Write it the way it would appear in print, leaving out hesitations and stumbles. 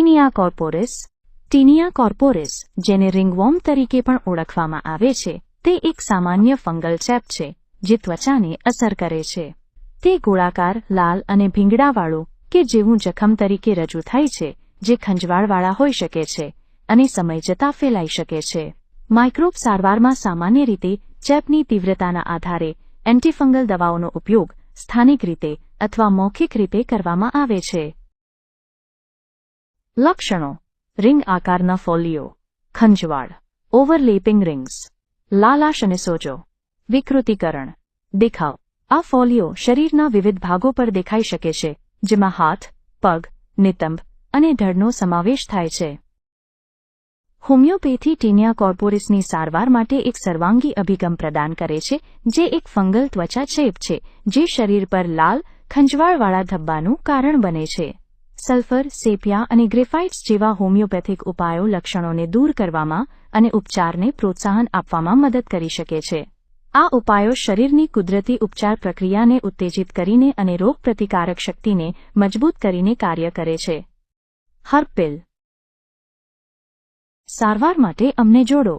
ટીનિયા કોર્પોરિસ. ટીનિયા કોર્પોરિસ, જેને રિંગવોર્મ તરીકે પણ ઓળખવામાં આવે છે, તે એક સામાન્ય ફંગલ ચેપ છે જે ત્વચાને અસર કરે છે. તે ગોળાકાર, લાલ અને ભીંગડાવાળું કે જેવું જખમ તરીકે રજૂ થાય છે, જે ખંજવાળવાળા હોઈ શકે છે અને સમય જતાં ફેલાઈ શકે છે. માઇક્રોબ સારવારમાં સામાન્ય રીતે ચેપની તીવ્રતાના આધારે એન્ટીફંગલ દવાઓનો ઉપયોગ સ્થાનિક રીતે અથવા મૌખિક રીતે કરવામાં આવે છે. લક્ષણો: રિંગ આકારના ફોલ્લીઓ, ખંજવાળ, ઓવરલેપિંગ રિંગ્સ, લાલાશ અને સોજો. વિકૃતિકરણ, દેખાવ. આ ફોલ્લીઓ શરીરના વિવિધ ભાગો પર દેખાઈ શકે છે, જેમાં હાથ, પગ, નિતંબ અને ધડનો સમાવેશ થાય છે. હોમિયોપેથી ટીનિયા કોર્પોરિસની સારવાર માટે એક સર્વાંગી અભિગમ પ્રદાન કરે છે, જે એક ફંગલ ત્વચા ચેપ છે જે શરીર પર લાલ, ખંજવાળવાળા ધબ્બાનું કારણ બને છે. સલ્ફર, સેપિયા અને ગ્રેફાઇટ્સ જેવા હોમિયોપેથિક ઉપાયો લક્ષણોને દૂર કરવામાં અને ઉપચારને પ્રોત્સાહન આપવામાં મદદ કરી શકે છે. આ ઉપાયો શરીરની કુદરતી ઉપચાર પ્રક્રિયાને ઉત્તેજિત કરીને અને રોગપ્રતિકારક શક્તિને મજબૂત કરીને કાર્ય કરે છે. Herb pill. સારવાર માટે અમને જોડો.